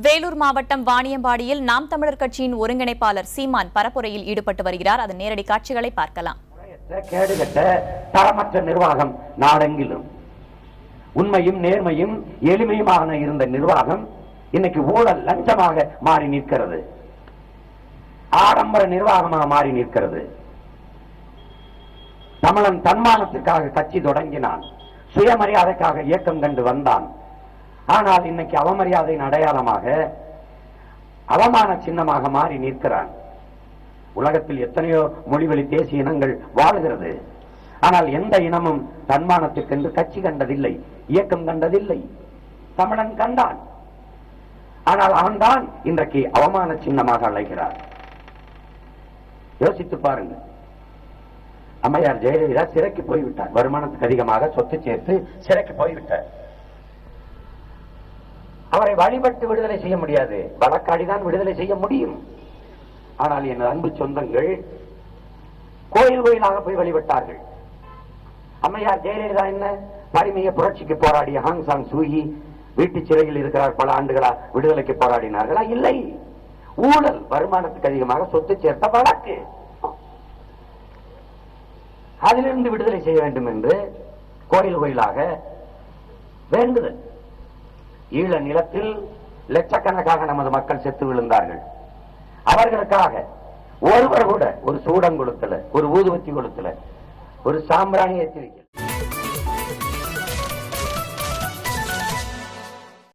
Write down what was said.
வேலூர் மாவட்டம் வாணியம்பாடியில் நாம் தமிழர் கட்சியின் ஒருங்கிணைப்பாளர் சீமான் பரப்புரையில் ஈடுபட்டு வருகிறார். அதன் நேரடி காட்சிகளை பார்க்கலாம். கேடுகட்ட தரமற்ற நிர்வாகம் நாடெங்கிலும் உண்மையும் நேர்மையும் எளிமையுமாக இருந்த நிர்வாகம் இன்னைக்கு ஊழல் லஞ்சமாக மாறி நிற்கிறது. ஆடம்பர நிர்வாகமாக மாறி நிற்கிறது. தமிழன் தன்மானத்துக்காக கட்சி தொடங்கினான், சுயமரியாதைக்காக இயக்கம் கண்டு வந்தான். ஆனால் இன்னைக்கு அவமரியாதையின் அடையாளமாக அவமான சின்னமாக மாறி நிற்கிறான். உலகத்தில் எத்தனையோ மொழிவழி தேசிய இனங்கள் வாழ்கிறது. ஆனால் எந்த இனமும் தன்மானத்துக்கென்று கட்சி கண்டதில்லை, இயக்கம் கண்டதில்லை. தமிழன் கண்டான். ஆனால் அவன்தான் இன்றைக்கு அவமான சின்னமாக அழைக்கிறார். யோசித்து பாருங்க. அம்மையார் ஜெயலலிதா சிறைக்கு போய்விட்டார். வருமானத்துக்கு அதிகமாக சொத்து சேர்த்து சிறைக்கு போய்விட்டார். அவரை வழிபட்டு விடுதலை செய்ய முடியாது, வழக்காடிதான் விடுதலை செய்ய முடியும். ஆனால் என் அன்பு சொந்தங்கள் கோயில் கோயிலாக போய் வழிபட்டார்கள். அம்மையார் ஜெயலலிதா என்ன பரிமைய புரட்சிக்கு போராடிய ஹாங் சாங் சூகி வீட்டு சிறையில் இருக்கிறார், பல ஆண்டுகளா விடுதலைக்கு போராடினார்களா? இல்லை. ஊழல், வருமானத்துக்கு அதிகமாக சொத்து சேர்த்த வழக்கு, அதிலிருந்து விடுதலை செய்ய வேண்டும் என்று கோயில் கோயிலாக வேண்டுதல். ஈழ நிலத்தில் லட்சக்கணக்காக நமது மக்கள் செத்து விழுந்தார்கள். அவர்களுக்காக ஒருவர் கூட ஒரு சூடம் கொடுத்தல, ஒரு ஊதுவத்தி கொடுத்தல, ஒரு சாம்பிராணி எச்சரிக்கை.